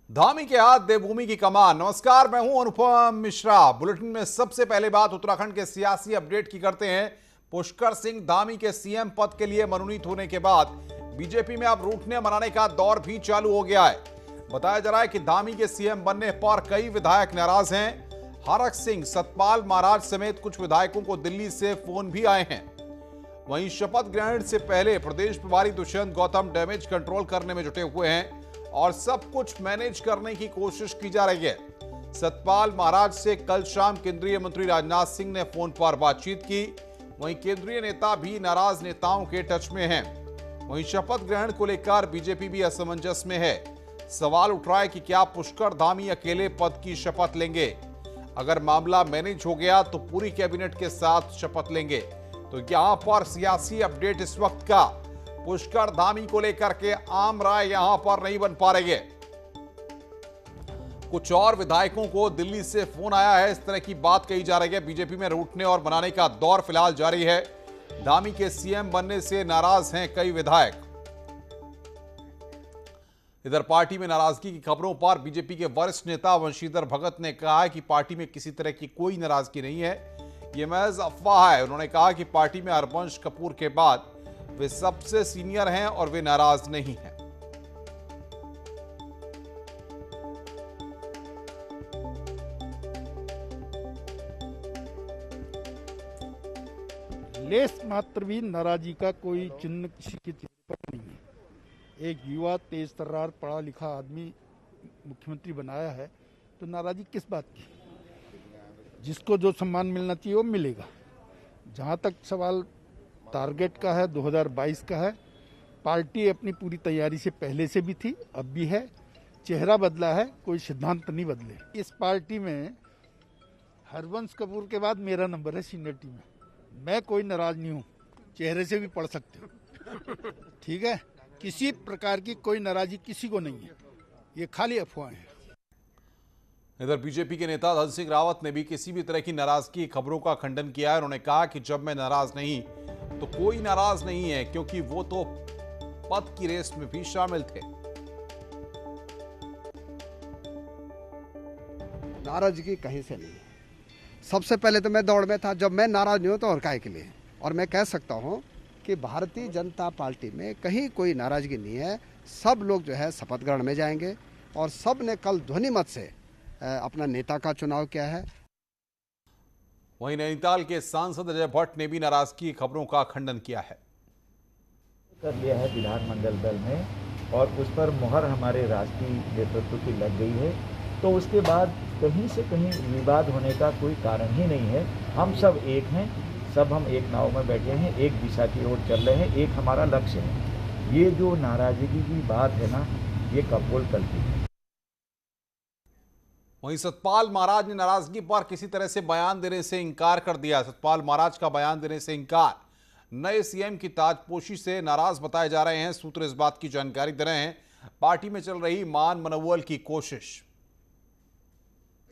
धामी के हाथ देवभूमि की कमान। नमस्कार, मैं हूं अनुपम मिश्रा। बुलेटिन में सबसे पहले बात उत्तराखंड के सियासी अपडेट की करते हैं। पुष्कर सिंह धामी के सीएम पद के लिए मनोनीत होने के बाद बीजेपी में अब रूठने मनाने का दौर भी चालू हो गया है। बताया जा रहा है कि धामी के सीएम बनने पर कई विधायक नाराज हैं। हरक सिंह, सतपाल महाराज समेत कुछ विधायकों को दिल्ली से फोन भी आए हैं। वहीं शपथ ग्रहण से पहले प्रदेश प्रभारी दुष्यंत गौतम डैमेज कंट्रोल करने में जुटे हुए हैं और सब कुछ मैनेज करने की कोशिश की जा रही है। सतपाल महाराज से कल शाम केंद्रीय मंत्री राजनाथ सिंह ने फोन पर बातचीत की। वहीं केंद्रीय नेता भी नाराज नेताओं के टच में हैं। वहीं शपथ ग्रहण को लेकर बीजेपी भी असमंजस में है। सवाल उठ रहा है कि क्या पुष्कर धामी अकेले पद की शपथ लेंगे? अगर मामला मैनेज हो गया तो पूरी कैबिनेट के साथ शपथ लेंगे। तो यहां पर सियासी अपडेट इस वक्त का पुष्कर धामी को लेकर के आम राय यहां पर नहीं बन पा रही है। कुछ और विधायकों को दिल्ली से फोन आया है, इस तरह की बात कही जा रही है। बीजेपी में रूठने और मनाने का दौर फिलहाल जारी है। धामी के सीएम बनने से नाराज हैं कई विधायक। इधर पार्टी में नाराजगी की खबरों पर बीजेपी के वरिष्ठ नेता वंशीधर भगत ने कहा है कि पार्टी में किसी तरह की कोई नाराजगी नहीं है, यह महज अफवाह है। उन्होंने कहा कि पार्टी में हरवंश कपूर के बाद वे सबसे सीनियर हैं और वे नाराज नहीं हैं। लेस मात्र भी नाराजगी का कोई चिन्ह किसी के चेहरे पर नहीं है। एक युवा, तेज तर्रार, पढ़ा लिखा आदमी मुख्यमंत्री बनाया है तो नाराजगी किस बात की? जिसको जो सम्मान मिलना चाहिए वो मिलेगा। जहां तक सवाल टारगेट का है, 2022 का है, पार्टी अपनी पूरी तैयारी से पहले से भी थी, अब भी है। चेहरा बदला है, कोई सिद्धांत नहीं बदले। इस पार्टी में हरवंश कपूर के बाद मेरा नंबर है सीनियरिटी में। मैं कोई नाराज नहीं हूँ, चेहरे से भी पढ़ सकते हो। ठीक है, किसी प्रकार की कोई नाराजगी किसी को नहीं है, ये खाली अफवाह है। इधर बीजेपी के नेता धन सिंह रावत ने भी किसी भी तरह की नाराजगी की खबरों का खंडन किया है। उन्होंने कहा कि जब मैं नाराज नहीं तो कोई नाराज नहीं है, क्योंकि वो तो पद की रेस में भी शामिल थे। नाराजगी कहीं से नहीं है। सबसे पहले तो मैं दौड़ में था, जब मैं नाराज नहीं हूं तो और काहे के लिए। और मैं कह सकता हूं कि भारतीय जनता पार्टी में कहीं कोई नाराजगी नहीं है। सब लोग जो है शपथ ग्रहण में जाएंगे और सब ने कल ध्वनि मत से अपना नेता का चुनाव किया है। वहीं नैनीताल के सांसद अजय भट्ट ने भी नाराजगी की खबरों का खंडन किया है। कर लिया है विधानमंडल दल में और उस पर मुहर हमारे राष्ट्रीय नेतृत्व की लग गई है, तो उसके बाद कहीं से कहीं विवाद होने का कोई कारण ही नहीं है। हम सब एक हैं, सब हम एक नाव में बैठे हैं, एक दिशा की ओर चल रहे हैं, एक हमारा लक्ष्य है। ये जो नाराजगी की बात है ना, ये कपोल कल्पी है। वहीं सतपाल महाराज ने नाराजगी पर किसी तरह से बयान देने से इनकार कर दिया। सतपाल महाराज का बयान देने से इनकार नए सीएम की ताजपोशी से नाराज बताए जा रहे हैं। सूत्र इस बात की जानकारी दे रहे हैं, पार्टी में चल रही मान मनोबल की कोशिश।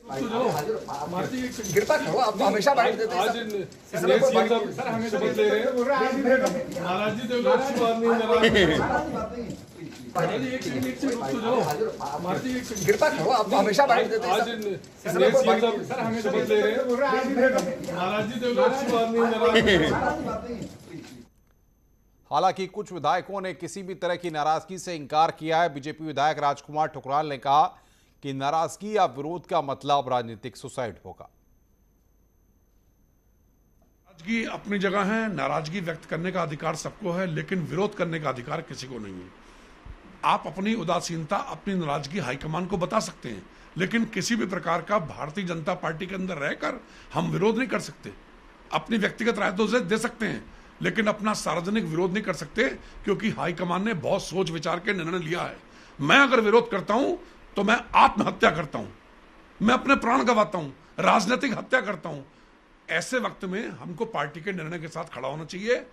गिरता करो, आप हमेशा बैठ देते हैं। गिरता करो, आप हमेशा बैठ देते हैं। हालांकि कुछ विधायकों ने किसी भी तरह की नाराजगी से इंकार किया है। बीजेपी विधायक राजकुमार ठुकराल ने कहा कि नाराजगी या विरोध का मतलब राजनीतिक सुसाइड होगा। नाराजगी अपनी जगह है, नाराजगी व्यक्त करने का अधिकार सबको है, लेकिन विरोध करने का अधिकार किसी को नहीं है। आप अपनी उदासीनता, अपनी नाराजगी हाईकमान को बता सकते हैं, लेकिन किसी भी प्रकार का भारतीय जनता पार्टी के अंदर रहकर हम विरोध नहीं कर सकते। अपनी व्यक्तिगत राय तो दे सकते हैं, लेकिन अपना सार्वजनिक विरोध नहीं कर सकते, क्योंकि हाईकमान ने बहुत सोच विचार के निर्णय लिया है। मैं अगर विरोध करता हूं तो मैं आत्महत्या करता हूं, मैं अपने प्राण गंवाता हूं, राजनीतिक हत्या करता हूं। ऐसे वक्त में हमको पार्टी के निर्णय के साथ खड़ा होना चाहिए।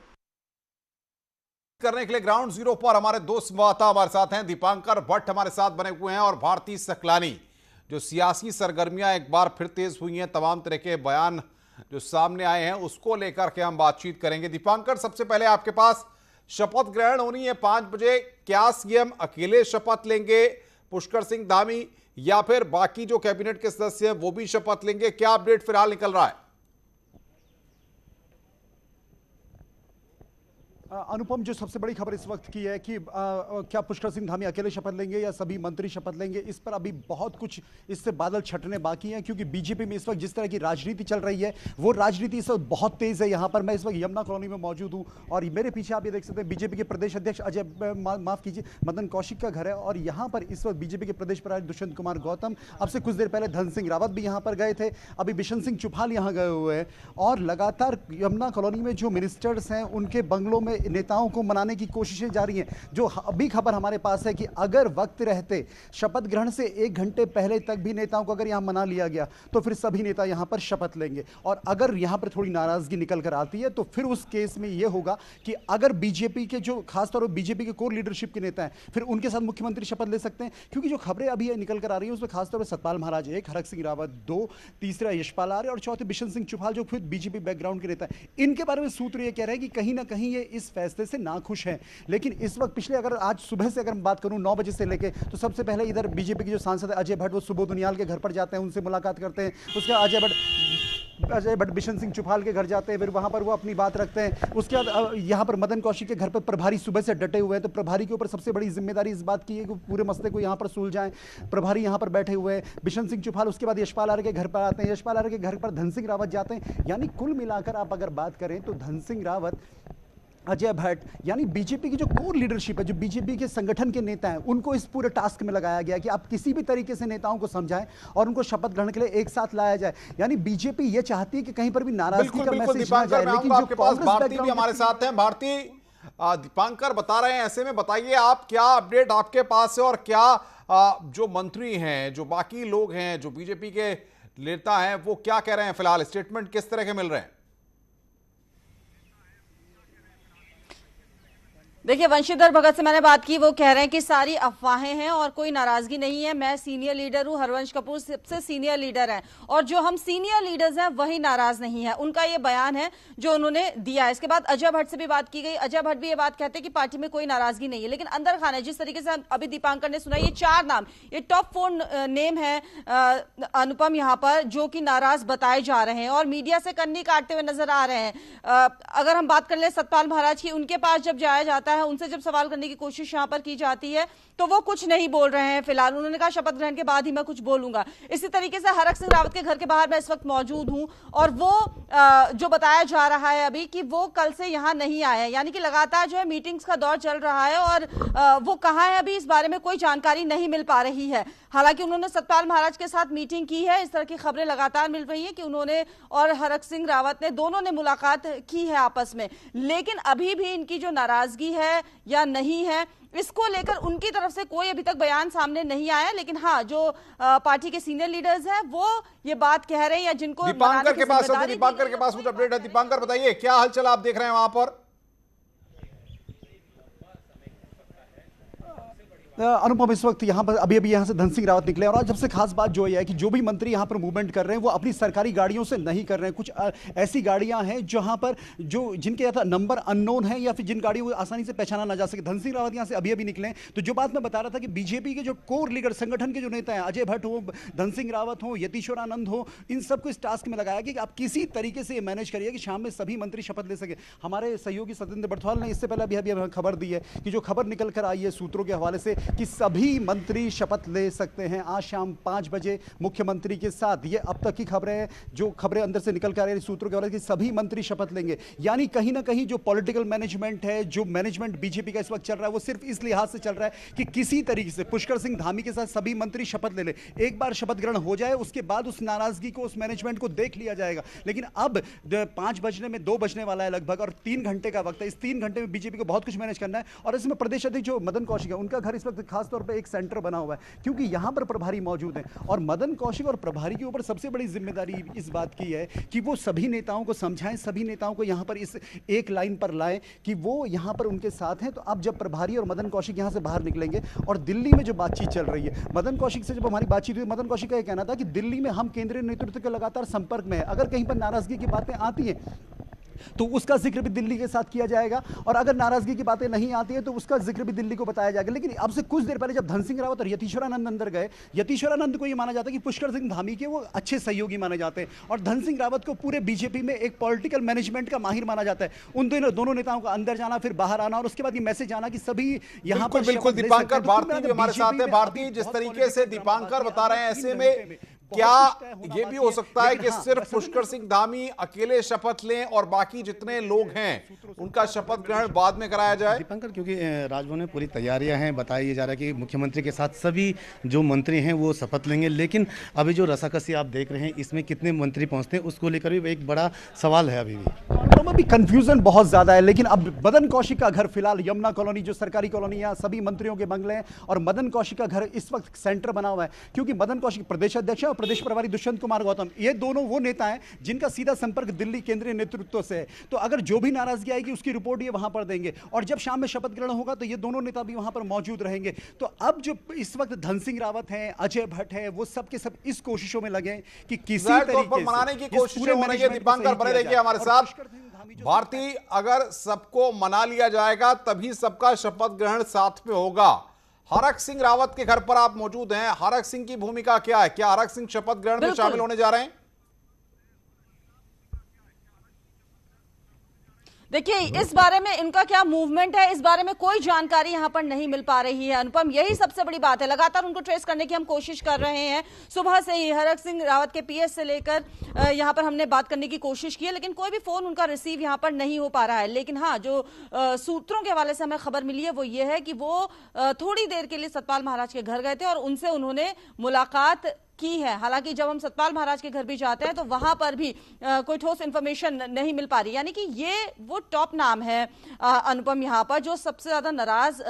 करने के लिए ग्राउंड जीरो पर हमारे दो संवाददाता हमारे साथ हैं। दीपांकर भट्ट हमारे साथ बने हुए हैं और भारती सकलानी। जो सियासी सरगर्मियां एक बार फिर तेज हुई हैं, तमाम तरह के बयान जो सामने आए हैं, उसको लेकर के हम बातचीत करेंगे। दीपांकर, सबसे पहले आपके पास शपथ ग्रहण होनी है 5 बजे, क्या सीएम अकेले शपथ लेंगे? पुष्कर सिंह धामी या फिर बाकी जो कैबिनेट के सदस्य हैं वो भी शपथ लेंगे? क्या अपडेट फिलहाल निकल रहा है? अनुपम, जो सबसे बड़ी खबर इस वक्त की है कि क्या पुष्कर सिंह धामी अकेले शपथ लेंगे या सभी मंत्री शपथ लेंगे, इस पर अभी बहुत कुछ इससे बादल छटने बाकी हैं, क्योंकि बीजेपी में इस वक्त जिस तरह की राजनीति चल रही है वो राजनीति इस वक्त बहुत तेज है। यहाँ पर मैं इस वक्त यमुना कॉलोनी में मौजूद हूँ और मेरे पीछे आप ये देख सकते हैं बीजेपी के प्रदेश अध्यक्ष अजय माफ कीजिए मदन कौशिक का घर है और यहाँ पर इस वक्त बीजेपी के प्रदेश प्रभारी दुष्यंत कुमार गौतम, अब से कुछ देर पहले धन सिंह रावत भी यहाँ पर गए थे, अभी बिशन सिंह चुफाल यहाँ गए हुए हैं और लगातार यमुना कॉलोनी में जो मिनिस्टर्स हैं उनके बंगलों में नेताओं को मनाने की कोशिशें जारी हैं। जो अभी खबर हमारे पास है कि अगर वक्त रहते शपथ ग्रहण से 1 घंटे पहले तक भी नेताओं को अगर यहां मना लिया गया तो फिर सभी नेता यहां पर शपथ लेंगे और अगर यहां पर थोड़ी नाराजगी निकल कर आती है तो फिर उस केस में यह होगा कि अगर बीजेपी के जो खासतौर पर बीजेपी के कोर लीडरशिप के नेता हैं फिर उनके साथ मुख्यमंत्री शपथ ले सकते हैं, क्योंकि जो खबरें अभी निकल कर आ रही है उसमें खासतौर पर सतपाल महाराज 1, हरक सिंह रावत 2, तीसरा यशपाल आर्य और चौथे बिशन सिंह चुफाल जो खुद बीजेपी बैकग्राउंड के नेता है। इनके बारे में सूत्र ये कह रहे हैं कि कहीं ना कहीं ये इस फैसले से नाखुश हैं। लेकिन इस वक्त पिछले अगर आज सुबह से अगर मैं बात करूं 9 बजे से लेके तो सबसे पहले इधर बीजेपी के जो सांसद अजय भट्ट वो सुबोध उनियाल के घर पर जाते हैं, उनसे मुलाकात करते हैं, उसके बाद अजय भट्ट बिशन सिंह चुफाल के घर जाते हैं, फिर वहां पर वो अपनी बात रखते हैं। उसके बाद यहाँ पर मदन कौशिक के घर पर प्रभारी सुबह से डटे हुए हैं, तो प्रभारी के ऊपर सबसे बड़ी जिम्मेदारी इस बात की है कि पूरे मसले को यहाँ पर सुलझाएं। प्रभारी यहाँ पर बैठे हुए हैं, बिशन सिंह चुफाल उसके बाद यशपाल आर्य के घर पर आते हैं, यशपाल आर्य के घर पर धन सिंह रावत जाते हैं। यानी कुल मिलाकर आप अगर बात करें तो धन सिंह रावत, अजय भट्ट यानी बीजेपी की जो कोर लीडरशिप है, जो बीजेपी के संगठन के नेता हैं, उनको इस पूरे टास्क में लगाया गया कि आप किसी भी तरीके से नेताओं को समझाएं और उनको शपथ ग्रहण के लिए एक साथ लाया जाए। यानी बीजेपी ये चाहती है कि कहीं पर भी नाराजगी का मैसेज ना जाए। लेकिन जो कांग्रेस भारती भी हमारे साथ हैं, भारती दीपांकर बता रहे हैं, ऐसे में बताइए आप क्या अपडेट आपके पास है और क्या जो मंत्री हैं, जो बाकी लोग हैं, जो बीजेपी के नेता हैं, वो क्या कह रहे हैं? फिलहाल स्टेटमेंट किस तरह के मिल रहे हैं? देखिए, वंशीधर भगत से मैंने बात की, वो कह रहे हैं कि सारी अफवाहें हैं और कोई नाराजगी नहीं है। मैं सीनियर लीडर हूं, हरवंश कपूर सबसे सीनियर लीडर हैं और जो हम सीनियर लीडर्स हैं वही नाराज नहीं है। उनका ये बयान है जो उन्होंने दिया है। इसके बाद अजय भट्ट से भी बात की गई। अजय भट्ट भी ये बात कहते हैं कि पार्टी में कोई नाराजगी नहीं है, लेकिन अंदर खाना जिस तरीके से अभी दीपांकर ने सुना, ये 4 नाम, ये टॉप 4 नेम है अनुपम यहाँ पर जो कि नाराज बताए जा रहे हैं और मीडिया से कन्नी काटते हुए नजर आ रहे हैं। अगर हम बात कर ले सतपाल महाराज की, उनके पास जब जाया जाता है, उनसे जब सवाल करने की कोशिश यहां पर की जाती है तो वो कुछ नहीं बोल रहे हैं फिलहाल। उन्होंने कहा शपथ ग्रहण के बाद ही मैं कुछ बोलूंगा। इसी तरीके से हरक सिंह रावत के घर के बाहर मैं इस वक्त मौजूद हूं और वो जो बताया जा रहा है अभी कि वो कल से यहां नहीं आए हैं, यानी कि लगातार जो है मीटिंग्स का दौर चल रहा है और वो कहां है अभी इस बारे में कोई जानकारी नहीं मिल पा रही है। हालांकि उन्होंने सतपाल महाराज के साथ मीटिंग की है, इस तरह की खबरें लगातार मिल रही है कि उन्होंने और हरक सिंह रावत ने दोनों ने मुलाकात की है आपस में, लेकिन अभी भी इनकी जो नाराजगी है या नहीं है इसको लेकर उनकी तरफ से कोई अभी तक बयान सामने नहीं आया। लेकिन हाँ, जो पार्टी के सीनियर लीडर्स हैं वो ये बात कह रहे हैं या जिनको दीपांकर के पास कुछ अपडेट है। दीपांकर बताइए क्या हालचाल आप देख रहे हैं वहां पर? अनुपम, इस वक्त यहाँ पर अभी यहाँ से धन सिंह रावत निकले और आज सबसे खास बात जो है कि जो भी मंत्री यहाँ पर मूवमेंट कर रहे हैं वो अपनी सरकारी गाड़ियों से नहीं कर रहे हैं। कुछ ऐसी गाड़ियां हैं जहां पर जो जिनके नंबर अननोन है या फिर जिन गाड़ियों को आसानी से पहचाना ना जा सके। धन सिंह रावत यहाँ से अभी निकले। तो जो बात मैं बता रहा था कि बीजेपी के जो कोर लीडर संगठन के जो नेता हैं, अजय भट्ट हो, धन सिंह रावत हो, यतीश्वर आनंद हो, इन सबको इस टास्क में लगाया कि आप किसी तरीके से ये मैनेज करिए कि शाम में सभी मंत्री शपथ ले सके। हमारे सहयोगी सत्येंद्र बर्थवाल ने इससे पहले अभी खबर दी है कि जो खबर निकल कर आई है सूत्रों के हवाले से कि सभी मंत्री शपथ ले सकते हैं आज शाम 5 बजे मुख्यमंत्री के साथ। ये अब तक की खबरें हैं, जो खबरें अंदर से निकल कर आ रही सूत्रों के हवाले से कि सभी मंत्री शपथ लेंगे। यानी कहीं ना कहीं जो पॉलिटिकल मैनेजमेंट है, जो मैनेजमेंट बीजेपी का इस वक्त चल रहा है, वो सिर्फ इस लिहाज से चल रहा है कि किसी तरीके से पुष्कर सिंह धामी के साथ सभी मंत्री शपथ ले ले। एक बार शपथ ग्रहण हो जाए उसके बाद उस नाराजगी को, उस मैनेजमेंट को देख लिया जाएगा। लेकिन अब 5 बजने में 2 बजने वाला है लगभग और 3 घंटे का वक्त है। इस 3 घंटे में बीजेपी को बहुत कुछ मैनेज करना है और इसमें प्रदेश अध्यक्ष जो मदन कौशिक है, उनका घर इस वक्त खासतौर पर एक सेंटर बना हुआ है क्योंकि यहां पर प्रभारी मौजूद हैं और मदन कौशिक और प्रभारी के ऊपर सबसे बड़ी जिम्मेदारी इस बात की है कि वो सभी नेताओं को समझाएं, सभी नेताओं को यहां पर इस एक लाइन पर लाएं कि वो यहां पर उनके साथ हैं। तो अब जब प्रभारी और मदन कौशिक यहां से बाहर निकलेंगे और दिल्ली में जो बातचीत चल रही है, मदन कौशिक से जब हमारी बातचीत हुई, मदन कौशिक का यह कहना था कि दिल्ली में हम केंद्रीय नेतृत्व के लगातार संपर्क में है, अगर कहीं पर नाराजगी की बातें आती हैं तो उसका जिक्र भी दिल्ली के साथ किया जाएगा, और अगर नाराजगी की बातें नहीं आती है तो उसका जिक्र भी दिल्ली को बताया जाएगा। लेकिन अब से कुछ देर पहले जब धन सिंह रावत और यतीश्वरानंद अंदर गए, यतीश्वरानंद को यह माना जाता है कि पुष्कर सिंह धामी के वो अच्छे सहयोगी माने जाते हैं, और धन सिंह रावत को पूरे बीजेपी में एक पॉलिटिकल मैनेजमेंट का माहिर माना जाता है। उन दोनों नेताओं का अंदर जाना, फिर बाहर आना, और उसके बाद ये मैसेज आना कि सभी यहां पर बिल्कुल दीपांकर भारती भी हमारे साथ है। भारती, जिस तरीके से दीपांकर बता रहे हैं, ऐसे में क्या ये भी हो सकता है कि सिर्फ पुष्कर सिंह धामी अकेले शपथ लें और बाकी जितने लोग हैं उनका शपथ ग्रहण बाद में कराया जाए? दीपांकर, क्योंकि राजभवन में पूरी तैयारियां हैं, बताया जा रहा है कि मुख्यमंत्री के साथ सभी जो मंत्री हैं वो शपथ लेंगे, लेकिन अभी जो रसाकसी आप देख रहे हैं इसमें कितने मंत्री पहुंचते हैं उसको लेकर भी एक बड़ा सवाल है। अभी कंफ्यूजन बहुत ज्यादा है। लेकिन अब मदन कौशिक का घर फिलहाल यमुना कॉलोनी, जो सरकारी कॉलोनी है, सभी मंत्रियों के बंगले हैं, और मदन कौशिक का घर इस वक्त सेंटर बना हुआ है, क्योंकि मदन कौशिक प्रदेश अध्यक्ष है और प्रदेश प्रभारी दुष्यंत कुमार गौतम, ये दोनों वो नेता हैं जिनका सीधा संपर्क दिल्ली केंद्रीय नेतृत्व से है। तो अगर जो भी नाराजगी आएगी उसकी रिपोर्ट ये वहां पर देंगे, और जब शाम में शपथ ग्रहण होगा तो ये दोनों नेता भी वहां पर मौजूद रहेंगे। तो अब जो इस वक्त धन सिंह रावत है, अजय भट्ट है, वो सब के सब इस कोशिशों में लगे कि किसी तरीके से मनाने की कोशिश हो रही है। दीपांकर बने रहिए हमारे साथ। भारती, अगर सबको मना लिया जाएगा तभी सबका शपथ ग्रहण साथ में होगा। हरक सिंह रावत के घर पर आप मौजूद हैं, हरक सिंह की भूमिका क्या है? क्या हरक सिंह शपथ ग्रहण में शामिल होने जा रहे हैं? देखिए, इस बारे में इनका क्या मूवमेंट है, इस बारे में कोई जानकारी यहां पर नहीं मिल पा रही है अनुपम। यही सबसे बड़ी बात है, लगातार उनको ट्रेस करने की हम कोशिश कर रहे हैं। सुबह से ही हरक सिंह रावत के पीएस से लेकर यहां पर हमने बात करने की कोशिश की है, लेकिन कोई भी फोन उनका रिसीव यहां पर नहीं हो पा रहा है। लेकिन हाँ, जो सूत्रों के हवाले से हमें खबर मिली है वो ये है कि वो थोड़ी देर के लिए सतपाल महाराज के घर गए थे और उनसे उन्होंने मुलाकात की है। हालांकि जब हम सतपाल महाराज के घर भी जाते हैं तो वहां पर भी कोई ठोस इंफॉर्मेशन नहीं मिल पा रही। यानी कि ये वो टॉप नाम है अनुपम यहां पर जो सबसे ज्यादा नाराज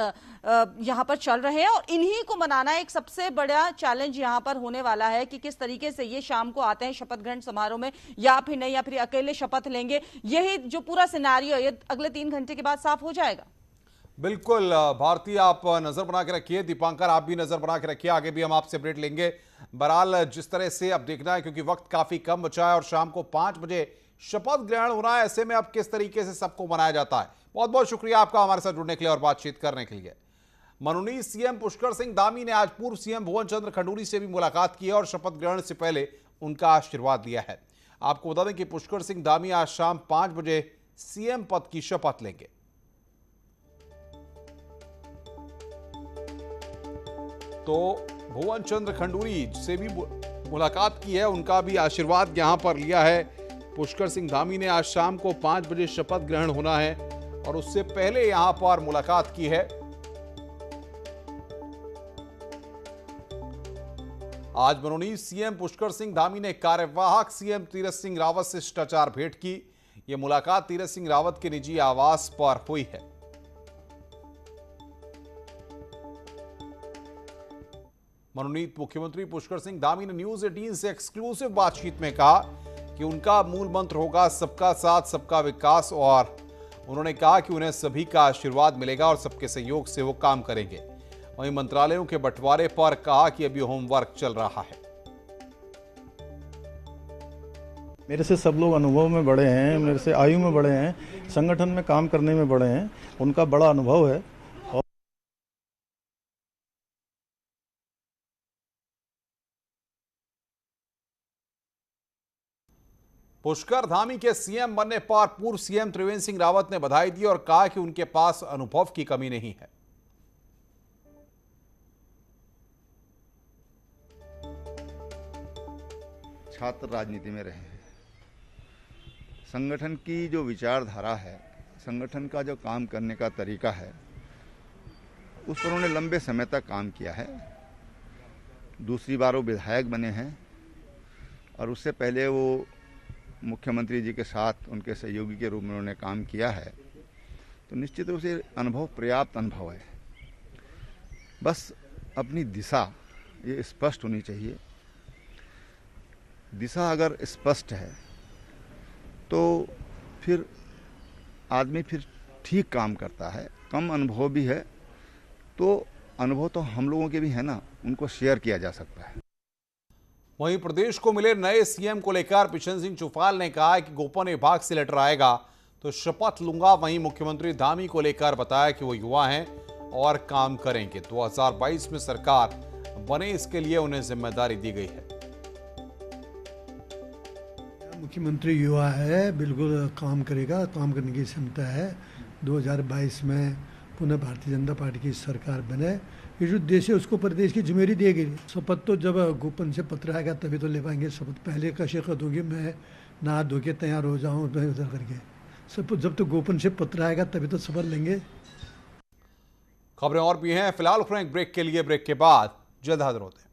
यहां पर चल रहे हैं, और इन्हीं को मनाना एक सबसे बड़ा चैलेंज यहां पर होने वाला है कि किस तरीके से ये शाम को आते हैं शपथ ग्रहण समारोह में, या फिर नहीं, या फिर अकेले शपथ लेंगे। यही जो पूरा सिनेरियो है ये अगले 3 घंटे के बाद साफ हो जाएगा। बिल्कुल भारती, आप नजर बना के रखिए, दीपांकर आप भी नजर बना के रखिए, आगे भी हम आपसे अपडेट लेंगे। बहरहाल जिस तरह से अब देखना है, क्योंकि वक्त काफी कम बचा है और शाम को 5 बजे शपथ ग्रहण होना है, ऐसे में अब किस तरीके से सबको मनाया जाता है। बहुत बहुत शुक्रिया आपका हमारे साथ जुड़ने के लिए और बातचीत करने के लिए। मनोनीत सीएम पुष्कर सिंह धामी ने आज पूर्व सीएम भुवन चंद्र खंडूरी से भी मुलाकात की है और शपथ ग्रहण से पहले उनका आशीर्वाद लिया है। आपको बता दें कि पुष्कर सिंह धामी आज शाम 5 बजे सीएम पद की शपथ लेंगे। तो भुवन चंद्र खंडूरी से भी मुलाकात की है, उनका भी आशीर्वाद यहां पर लिया है। पुष्कर सिंह धामी ने आज शाम को 5 बजे शपथ ग्रहण होना है और उससे पहले यहां पर मुलाकात की है। आज मनोनीत सीएम पुष्कर सिंह धामी ने कार्यवाहक सीएम तीरथ सिंह रावत से शिष्टाचार भेंट की। यह मुलाकात तीरथ सिंह रावत के निजी आवास पर हुई है। मनोनीत मुख्यमंत्री पुष्कर सिंह धामी ने न्यूज 18 से एक्सक्लूसिव बातचीत में कहा कि उनका मूल मंत्र होगा सबका साथ सबका विकास, और उन्होंने कहा कि उन्हें सभी का आशीर्वाद मिलेगा और सबके सहयोग से वो काम करेंगे। वहीं मंत्रालयों के बंटवारे पर कहा कि अभी होमवर्क चल रहा है। मेरे से सब लोग अनुभव में बड़े हैं, मेरे से आयु में बड़े हैं, संगठन में काम करने में बड़े हैं, उनका बड़ा अनुभव है। पुष्कर धामी के सीएम बनने पर पूर्व सीएम त्रिवेंद्र सिंह रावत ने बधाई दी और कहा कि उनके पास अनुभव की कमी नहीं है। छात्र राजनीति में रहे हैं, संगठन की जो विचारधारा है, संगठन का जो काम करने का तरीका है, उस पर उन्होंने लंबे समय तक काम किया है। दूसरी बार वो विधायक बने हैं और उससे पहले वो मुख्यमंत्री जी के साथ उनके सहयोगी के रूप में उन्होंने काम किया है। तो निश्चित रूप से अनुभव, पर्याप्त अनुभव है। बस अपनी दिशा ये स्पष्ट होनी चाहिए। दिशा अगर स्पष्ट है तो फिर आदमी फिर ठीक काम करता है। कम अनुभव भी है तो अनुभव तो हम लोगों के भी है ना, उनको शेयर किया जा सकता है। वहीं प्रदेश को मिले नए सीएम को लेकर बिशन सिंह चुफाल ने कहा है कि गोपन विभाग से लेटर आएगा तो शपथ लूंगा। वहीं मुख्यमंत्री धामी को लेकर बताया कि वो युवा हैं और काम करेंगे। 2022 में सरकार बने, इसके लिए उन्हें जिम्मेदारी दी गई है। मुख्यमंत्री युवा है, बिल्कुल काम करेगा, काम करने की क्षमता है। 2022 में पुनः भारतीय जनता पार्टी की सरकार बने, ये जो देश है उसको प्रदेश की जिम्मेदारी दी गई। शपथ तो जब गोपन से पत्र आएगा तभी तो ले पाएंगे शपथ। पहले का शिकत दूंगी, मैं नहा धो के तैयार हो जाऊँ उधर करके। सब जब तो गोपन से पत्र आएगा तभी तो शपथ लेंगे। खबरें और भी हैं, फिलहाल उठें एक ब्रेक के लिए। ब्रेक के बाद जल्द हाजिर होते हैं।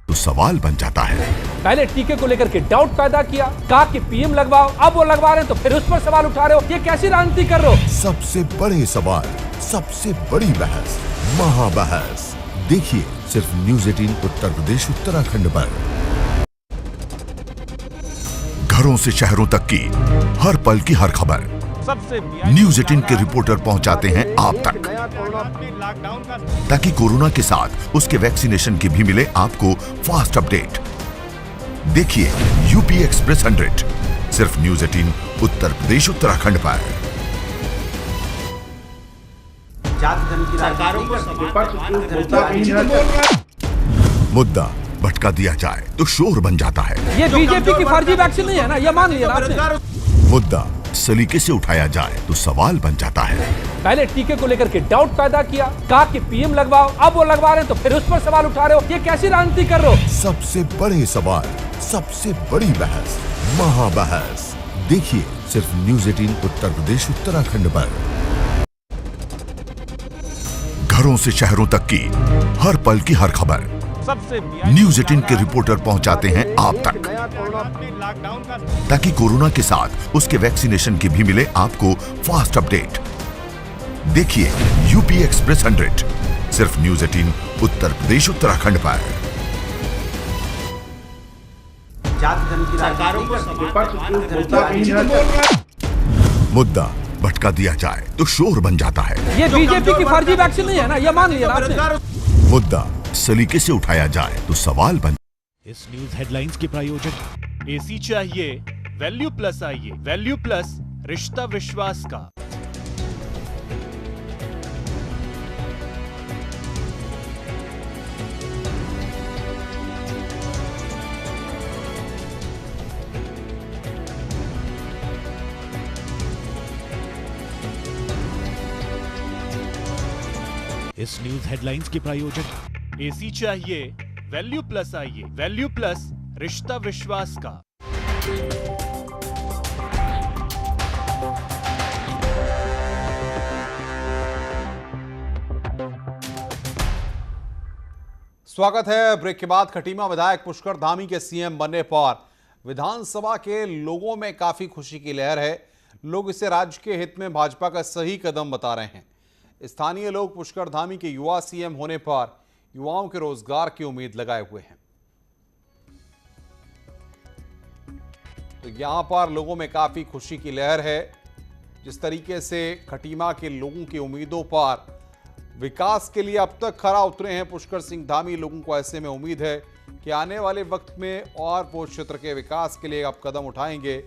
तो सवाल बन जाता है, पहले टीके को लेकर के डाउट पैदा किया, कहा कि पीएम लगवाओ, अब वो लगवा रहे हैं तो फिर उस पर सवाल उठा रहे हो। ये कैसी राजनीति कर रहे हो? सबसे बड़े सवाल, सबसे बड़ी बहस, महाबहस देखिए सिर्फ न्यूज़ 18 उत्तर प्रदेश उत्तराखंड पर। घरों से शहरों तक की हर पल की हर खबर न्यूज़ 18 के रिपोर्टर पहुंचाते हैं आप तक, ताकि कोरोना के साथ उसके वैक्सीनेशन की भी मिले आपको फास्ट अपडेट। देखिए यूपी एक्सप्रेस 100 सिर्फ न्यूज़ 18 उत्तर प्रदेश उत्तराखंड पर। मुद्दा भटका दिया जाए तो शोर बन जाता है। ये बीजेपी की फर्जी वैक्सीन नहीं है ना, ये मान लिया आपने। मुद्दा सलीके से उठाया जाए तो सवाल बन जाता है। पहले टीके को लेकर के डाउट पैदा किया, कहा कि पीएम लगवाओ, अब वो लगवा रहे हैं तो फिर उस पर सवाल उठा रहे हो। ये कैसी राजनीति कर रहे हो? सबसे बड़े सवाल, सबसे बड़ी बहस, महाबहस देखिए सिर्फ न्यूज़ 18 उत्तर प्रदेश उत्तराखंड पर। घरों से शहरों तक की हर पल की हर खबर न्यूज़ 18 के रिपोर्टर पहुंचाते हैं आप तक, ताकि कोरोना के साथ उसके वैक्सीनेशन की भी मिले आपको फास्ट अपडेट। देखिए यूपी एक्सप्रेस 100 सिर्फ न्यूज़ 18 उत्तर प्रदेश उत्तराखंड पर। मुद्दा भटका दिया जाए तो शोर बन जाता है। ये बीजेपी की फर्जी वैक्सीन नहीं है ना, ये मान लिया आपने। मुद्दा सलीके से उठाया जाए तो सवाल बन। इस न्यूज हेडलाइंस के प्रायोजक एसी चाहिए वैल्यू प्लस आइए, वैल्यू प्लस रिश्ता विश्वास का। इस न्यूज हेडलाइंस के प्रायोजक एसी चाहिए वैल्यू प्लस आइए, वैल्यू प्लस रिश्ता विश्वास का। स्वागत है। ब्रेक के बाद खटीमा विधायक पुष्कर धामी के सीएम बनने पर विधानसभा के लोगों में काफी खुशी की लहर है। लोग इसे राज्य के हित में भाजपा का सही कदम बता रहे हैं। स्थानीय लोग पुष्कर धामी के युवा सीएम होने पर युवाओं के रोजगार की उम्मीद लगाए हुए हैं। तो यहां पर लोगों में काफी खुशी की लहर है। जिस तरीके से खटीमा के लोगों की उम्मीदों पर विकास के लिए अब तक खरा उतरे हैं पुष्कर सिंह धामी, लोगों को ऐसे में उम्मीद है कि आने वाले वक्त में और वो क्षेत्र के विकास के लिए अब कदम उठाएंगे।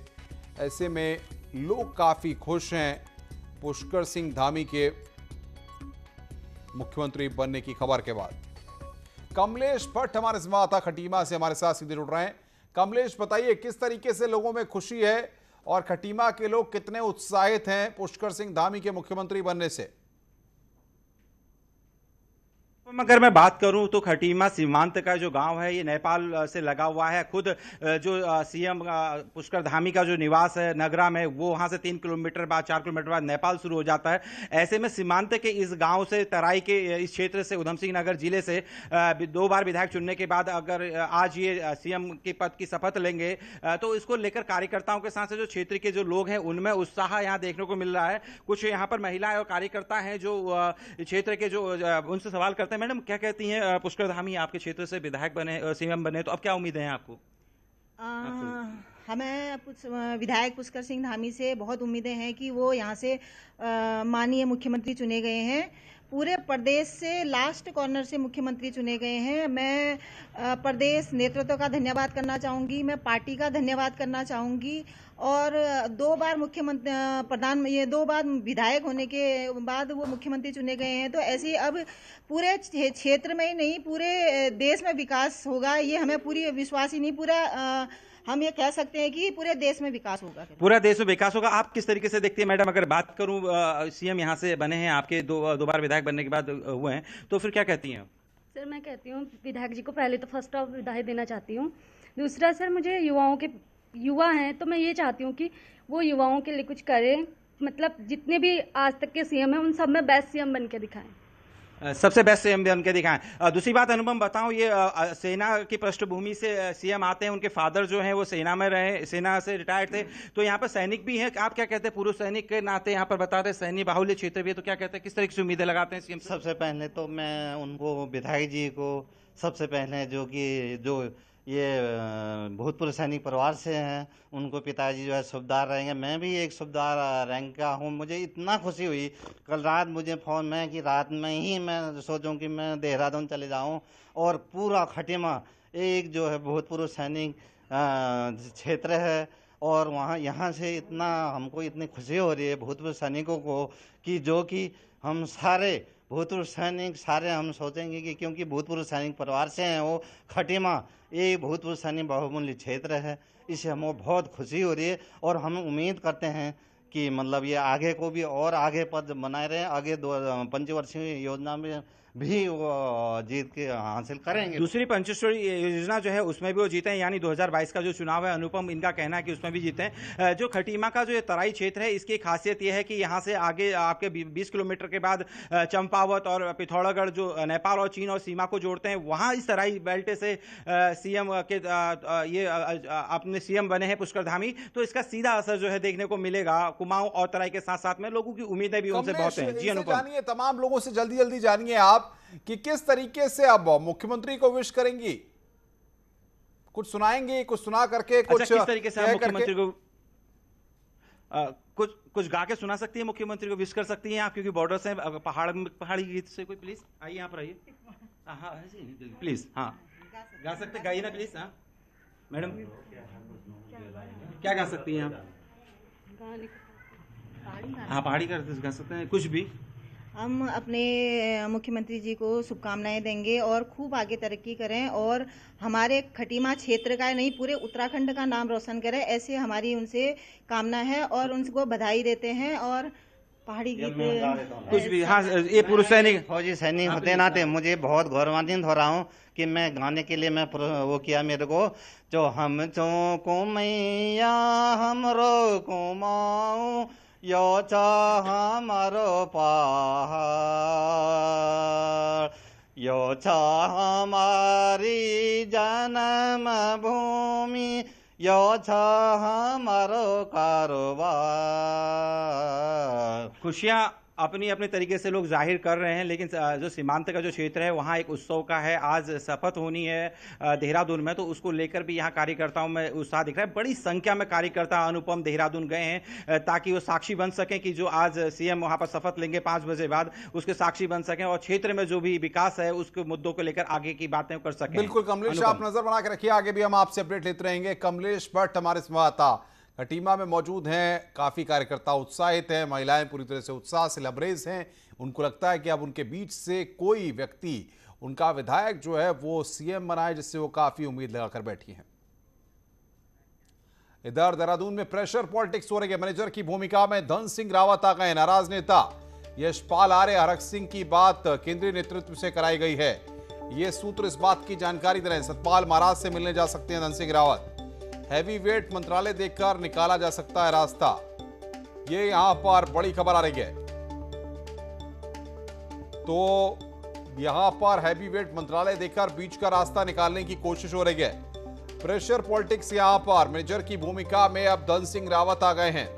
ऐसे में लोग काफी खुश हैं पुष्कर सिंह धामी के मुख्यमंत्री बनने की खबर के बाद। कमलेश भट्ट हमारे संवाददाता खटीमा से हमारे साथ सीधे जुड़ रहे हैं। कमलेश, बताइए किस तरीके से लोगों में खुशी है और खटीमा के लोग कितने उत्साहित हैं पुष्कर सिंह धामी के मुख्यमंत्री बनने से? अगर मैं बात करूं तो खटीमा सीमांत का जो गांव है ये नेपाल से लगा हुआ है। खुद जो सीएम पुष्कर धामी का जो निवास है नगरा में, वो वहां से 3 किलोमीटर बाद 4 किलोमीटर बाद नेपाल शुरू हो जाता है। ऐसे में सीमांत के इस गांव से, तराई के इस क्षेत्र से, उधम सिंह नगर जिले से 2 बार विधायक चुनने के बाद अगर आज ये सीएम के पद की शपथ लेंगे तो इसको लेकर कार्यकर्ताओं के साथ जो क्षेत्र के जो लोग हैं उनमें उत्साह यहाँ देखने को मिल रहा है। कुछ यहाँ पर महिलाएं और कार्यकर्ता हैं जो क्षेत्र के जो उनसे सवाल करते हैं। मैडम, क्या कहती हैं, पुष्कर धामी आपके क्षेत्र से विधायक बने, सीएम बने, तो अब क्या उम्मीदें हैं आपको? हमें विधायक पुष्कर सिंह धामी से बहुत उम्मीदें हैं कि वो यहाँ से माननीय मुख्यमंत्री चुने गए हैं पूरे प्रदेश से लास्ट कॉर्नर से मुख्यमंत्री चुने गए हैं। मैं प्रदेश नेतृत्व का धन्यवाद करना चाहूँगी, मैं पार्टी का धन्यवाद करना चाहूँगी और 2 बार मुख्यमंत्री ये 2 बार विधायक होने के बाद वो मुख्यमंत्री चुने गए हैं। तो ऐसे अब पूरे क्षेत्र में ही नहीं पूरे देश में विकास होगा, ये हमें पूरी विश्वास ही नहीं, पूरा हम ये कह सकते हैं कि पूरे देश में विकास होगा। पूरा देश में विकास होगा। आप किस तरीके से देखते हैं मैडम? अगर बात करूं, सीएम यहाँ से बने हैं, आपके दो बार विधायक बनने के बाद हुए हैं, तो फिर क्या कहती हैं? सर मैं कहती हूँ विधायक जी को पहले तो फर्स्ट ऑफ बधाई देना चाहती हूँ। दूसरा सर, मुझे युवा हैं तो मैं ये चाहती हूँ कि वो युवाओं के लिए कुछ करें, मतलब जितने भी आज तक के सीएम हैं उन सब में बेस्ट सीएम बन के दिखाएं, सबसे बेस्ट सीएम बन के दिखाएं। दूसरी बात अनुपम बताऊं, ये सेना की पृष्ठभूमि से सीएम आते हैं, उनके फादर जो हैं वो सेना में रहे, सेना से रिटायर्ड थे, तो यहाँ पर सैनिक भी हैं। आप क्या कहते हैं? पूर्व सैनिक के नाते यहाँ पर बताते हैं सैनिक बाहुल्य क्षेत्र भी है, तो क्या कहते हैं, किस तरह की उम्मीदें लगाते हैं सीएम? सबसे पहले तो मैं उनको विधायक जी को सबसे पहले जो ये भूतपूर्व सैनिक परिवार से हैं, उनको पिताजी जो है सूबेदार रहेंगे। मैं भी एक सूबेदार रैंक का हूँ। मुझे इतना खुशी हुई कल रात मुझे फ़ोन में कि रात में ही मैं सोचूं कि मैं देहरादून चले जाऊं और पूरा खटीमा एक जो है भूतपूर्व सैनिक क्षेत्र है और वहाँ यहाँ से इतना हमको इतनी खुशी हो रही है भूतपूर्व सैनिकों को कि हम सारे भूतपूर्व सैनिक सारे हम सोचेंगे कि क्योंकि भूतपूर्व सैनिक परिवार से हैं, वो खटीमा ये भूतपूर्व सैनिक बहुमूल्य क्षेत्र है, इससे हमें बहुत खुशी हो रही है और हम उम्मीद करते हैं कि मतलब ये आगे को भी और आगे पद बनाए रहे, आगे 25 योजना में भी वो जीत के हासिल करेंगे। दूसरी पंचवर्षीय योजना जो है उसमें भी वो जीते हैं, यानी 2022 का जो चुनाव है अनुपम, इनका कहना है कि उसमें भी जीते हैं। जो खटीमा का जो ये तराई क्षेत्र है, इसकी खासियत ये है कि यहाँ से आगे आपके 20 किलोमीटर के बाद चंपावत और पिथौरागढ़ जो नेपाल और चीन और सीमा को जोड़ते हैं, वहाँ इस तराई बेल्ट से सीएम के ये अपने सीएम बने हैं पुष्कर धामी, तो इसका सीधा असर जो है देखने को मिलेगा कुमाऊं और तराई के साथ साथ में। लोगों की उम्मीदें भी उनसे बहुत हैं। जी अनुपम, जानिए तमाम लोगों से जल्दी जानिए आप कि किस तरीके से अब मुख्यमंत्री को विश करेंगी, कुछ सुनाएंगे, कुछ सुना करके कुछ किस तरीके से आप मुख्यमंत्री को कुछ गा के सुना सकती है, मुख्यमंत्री को विश कर सकती हैं आप, क्योंकि बॉर्डर से पहाड़ी गीत से कोई प्लीज आइए यहाँ पर आइए। हाँ प्लीज, हाँ गा सकते, गाइए ना प्लीज। हाँ मैडम क्या गा सकती हैं आप? हाँ पहाड़ी गा सकते हैं, कुछ भी। हम अपने मुख्यमंत्री जी को शुभकामनाएं देंगे और खूब आगे तरक्की करें और हमारे खटीमा क्षेत्र का नहीं पूरे उत्तराखंड का नाम रोशन करें, ऐसे हमारी उनसे कामना है और उनको बधाई देते हैं। और पहाड़ी गीत कुछ भी। हाँ ये पुरुष सैनिक फौजी सैनिक होते नाते मुझे बहुत गौरवान्वित हो रहा हूँ कि मैं गाने के लिए मैं वो किया मेरे को, जो हम चौको मैया हमरो कुमाऊं यो चाह हमारो पहाड़, यो चाह हमारी जन्म भूमि, यो चाह हमारो कारोबार। खुशियाँ अपनी अपने तरीके से लोग जाहिर कर रहे हैं, लेकिन जो सीमांत का जो क्षेत्र है वहाँ एक उत्सव का है। आज शपथ होनी है देहरादून में, तो उसको लेकर भी यहाँ कार्यकर्ताओं में उत्साह दिख रहा है। बड़ी संख्या में कार्यकर्ता अनुपम देहरादून गए हैं ताकि वो साक्षी बन सकें कि जो आज सीएम वहाँ पर शपथ लेंगे 5 बजे बाद, उसके साक्षी बन सकें और क्षेत्र में जो भी विकास है उसके मुद्दों को लेकर आगे की बातें कर सकें। बिल्कुल कमलेश, आप नजर बना के रखिए, आगे भी हम आपसे अपडेट लेते रहेंगे। कमलेश भट्ट हमारे संवाददाता खटीमा में मौजूद हैं, काफी कार्यकर्ता उत्साहित हैं, महिलाएं पूरी तरह से उत्साह से लबरेज हैं। उनको लगता है कि अब उनके बीच से कोई व्यक्ति, उनका विधायक जो है वो सीएम बनाए, जिससे वो काफी उम्मीद लगाकर बैठी हैं। इधर देहरादून में प्रेशर पॉलिटिक्स हो रही है। मैनेजर की भूमिका में धन सिंह रावत आ गए। नाराज नेता यशपाल आर्य हरक सिंह की बात केंद्रीय नेतृत्व से कराई गई है। ये सूत्र इस बात की जानकारी दे रहे हैं सतपाल महाराज से मिलने जा सकते हैं धन सिंह रावत। हैवी वेट मंत्रालय देखकर निकाला जा सकता है रास्ता, ये यहां पर बड़ी खबर आ रही है। तो यहां पर हैवी वेट मंत्रालय देखकर बीच का रास्ता निकालने की कोशिश हो रही है। प्रेशर पॉलिटिक्स यहां पर मैनेजर की भूमिका में अब धन सिंह रावत आ गए हैं।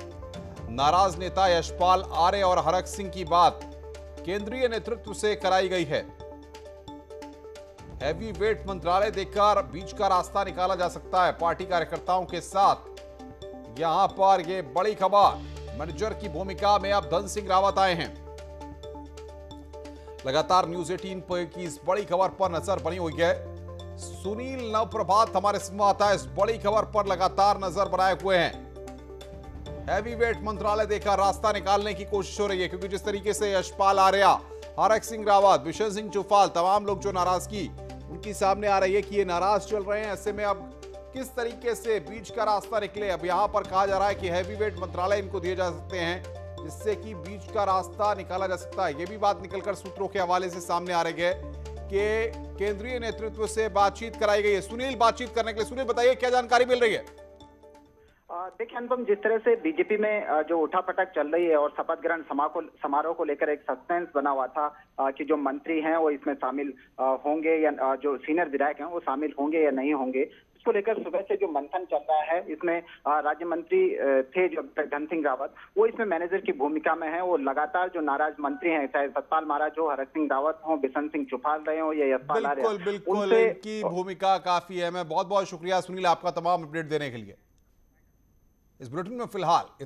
नाराज नेता यशपाल आर्य और हरक सिंह की बात केंद्रीय नेतृत्व से कराई गई है। हैवी वेट मंत्रालय देखकर बीच का रास्ता निकाला जा सकता है पार्टी कार्यकर्ताओं के साथ। यहां पर यह बड़ी खबर, मैनेजर की भूमिका में अब धन सिंह रावत आए हैं। लगातार न्यूज 18 पर की इस बड़ी खबर पर नजर बनी हुई है। सुनील नवप्रभात हमारे संवाददाता इस बड़ी खबर पर लगातार नजर बनाए हुए हैं। हैवीवेट मंत्रालय देकर रास्ता निकालने की कोशिश हो रही है, क्योंकि जिस तरीके से यशपाल आर्या, हरक सिंह रावत, बिशन सिंह चुफाल, तमाम लोग जो नाराजगी उनकी सामने आ रही है कि ये नाराज चल रहे हैं। ऐसे में अब किस तरीके से बीच का रास्ता निकले। अब यहां पर कहा जा रहा है कि हैवीवेट मंत्रालय इनको दिए जा सकते हैं, जिससे कि बीच का रास्ता निकाला जा सकता है। ये भी बात निकलकर सूत्रों के हवाले से सामने आ रही है कि केंद्रीय नेतृत्व से बातचीत कराई गई है। सुनील बातचीत करने के लिए, सुनील बताइए क्या जानकारी मिल रही है। देखिए अनुपम, जिस तरह से बीजेपी में जो उठापटक चल रही है और शपथ ग्रहण समारोह को लेकर एक सस्पेंस बना हुआ था कि जो मंत्री हैं वो इसमें शामिल होंगे या जो सीनियर विधायक हैं वो शामिल होंगे या नहीं होंगे, इसको लेकर सुबह से जो मंथन चल रहा है, इसमें राज्य मंत्री थे जो धन सिंह रावत, वो इसमें मैनेजर की भूमिका में है। वो लगातार जो नाराज मंत्री हैं, चाहे सतपाल महाराज हो, हरक सिंह रावत हो, बिशन सिंह चुफाल रहे हो या यशपाल आर्या, बिल्कुल इनकी भूमिका काफी है। मैं बहुत बहुत शुक्रिया सुनील आपका तमाम अपडेट देने के लिए। इस बुलेटिन में फिलहाल